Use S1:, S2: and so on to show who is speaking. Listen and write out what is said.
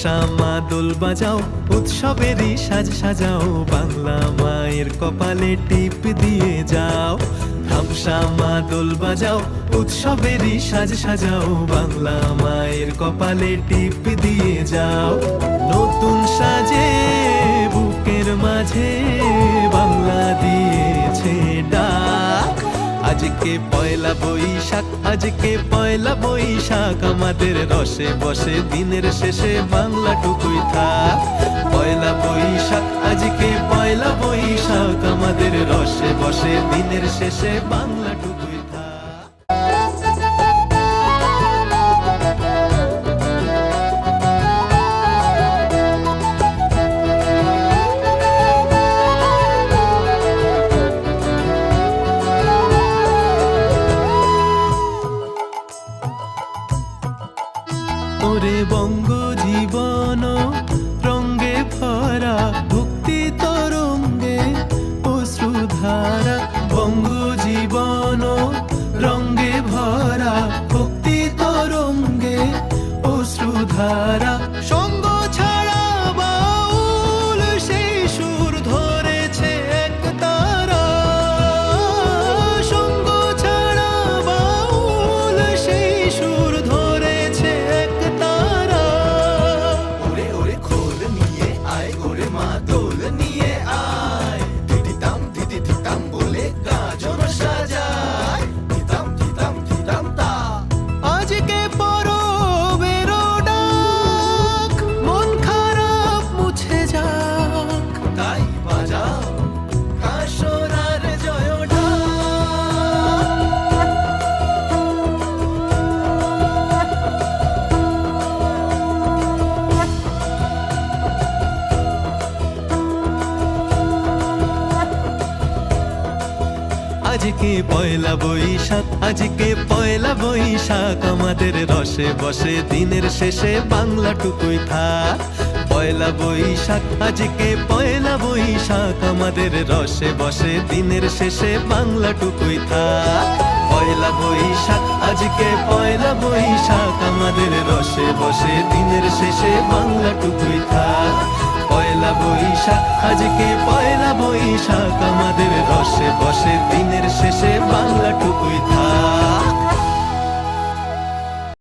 S1: তামসা মা দোল বাজাও, উৎসবেরই সাজ সাজাও, বাংলা মায়ের কপালে টিপ দিয়ে যাও। তামসা মা দোল বাজাও, উৎসবেরই সাজ সাজাও, বাংলা মায়ের কপালে টিপ দিয়ে যাও। নতুন সাজে বুকের মাঝে বাংলা দিয়েছে ডাক। আজকে পয়লা বৈশাখ, আজকে পয়লা বৈশাখ, আমাদের রসে বসে দিনের শেষে বাংলাটুকুই থাক। পয়লা বৈশাখ, আজকে পয়লা বৈশাখ, আমাদের রসে বসে দিনের শেষে বাংলাটুকুই থাক। ওরে বঙ্গ জীবন রঙ্গে ভরা, ভক্তি তরঙ্গে অশ্রুধারা। বঙ্গ জীবন রঙ্গে ভরা, ভক্তি তরঙ্গে অশ্রুধারা। সঙ্গ ছাড়া বাউল সেই সুর ধরেছে এক তারা। সঙ্গ ছাড়া বাউল সেই সুর ধরেছে এক তারা। ওরে ওরে খোল নিয়ে আয়, ওরে মা দোল নিয়ে আয়, দিদিতাম দিদিতাম বলে গাজন সাজায়, দিতাম দিতাম দিতাম তা। আজকে পরবের ডাক, মন খারাপ মুছে যাক, তাই বাজাও কাশরার জয় ঢাক। আজকে পয়লা বৈশাখ, আজকে পয়লা বৈশাখ, আমাদের রসে বসে দিনের শেষে বাংলাটুকুই থাক। পয়লা বৈশাখ, আজকে পয়লা বৈশাখ, আমাদের রসে বসে দিনের শেষে বাংলাটুকুই থাক। পয়লা বৈশাখ, আজকে পয়লা বৈশাখ, আমাদের রসে বসে দিনের শেষে বাংলাটুকুই থাক। পয়লা বৈশাখ, আজকে পয়লা বৈশাখ, আমাদের রসে বসে দিনের শেষে বাংলাটুকুই থাক।